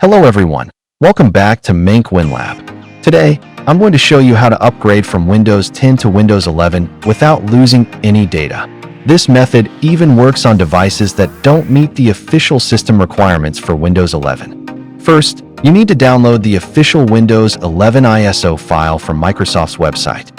Hello everyone, welcome back to Mink WinLab. Today, I'm going to show you how to upgrade from Windows 10 to Windows 11 without losing any data. This method even works on devices that don't meet the official system requirements for Windows 11. First, you need to download the official Windows 11 ISO file from Microsoft's website.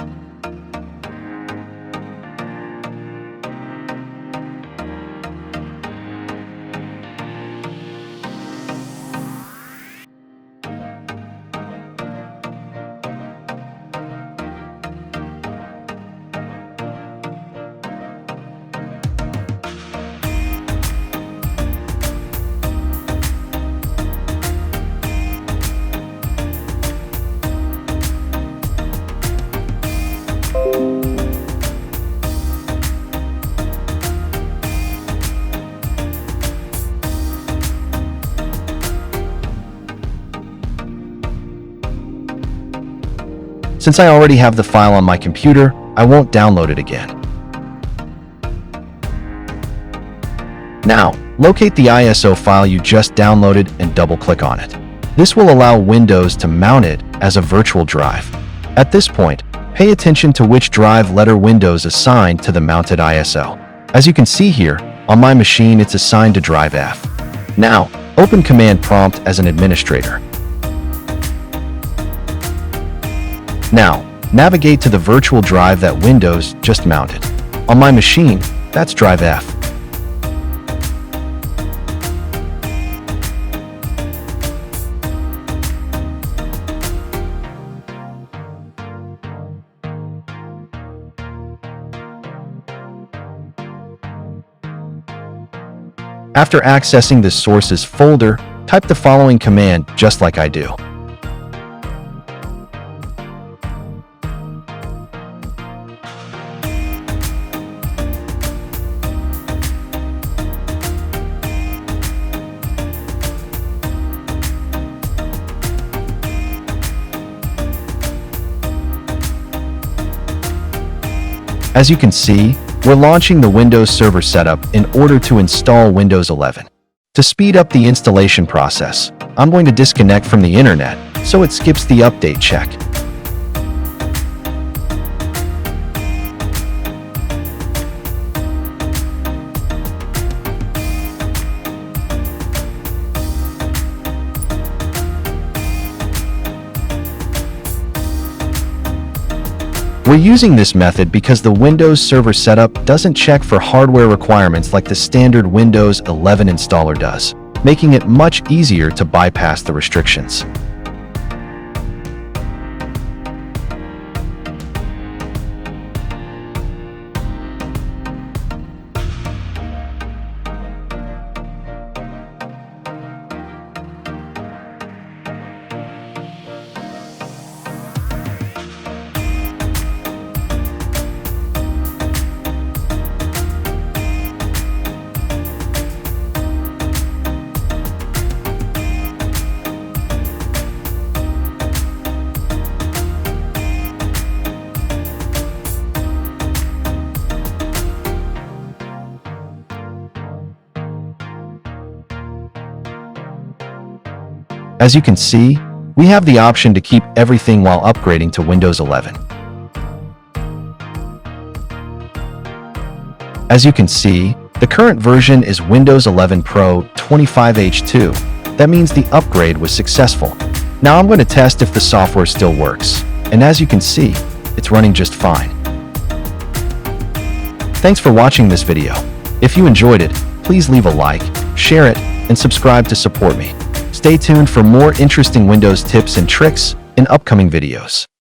Since I already have the file on my computer, I won't download it again. Now, locate the ISO file you just downloaded and double-click on it. This will allow Windows to mount it as a virtual drive. At this point, pay attention to which drive letter Windows assigned to the mounted ISO. As you can see here, on my machine it's assigned to drive F. Now, open Command Prompt as an administrator. Now, navigate to the virtual drive that Windows just mounted. On my machine, that's drive F. After accessing the sources folder, type the following command just like I do. As you can see, we're launching the Windows Server setup in order to install Windows 11. To speed up the installation process, I'm going to disconnect from the internet so it skips the update check. We're using this method because the Windows Server setup doesn't check for hardware requirements like the standard Windows 11 installer does, making it much easier to bypass the restrictions. As you can see, we have the option to keep everything while upgrading to Windows 11. As you can see, the current version is Windows 11 Pro 25H2. That means the upgrade was successful. Now I'm going to test if the software still works. And as you can see, it's running just fine. Thanks for watching this video. If you enjoyed it, please leave a like, share it, and subscribe to support me. Stay tuned for more interesting Windows tips and tricks in upcoming videos.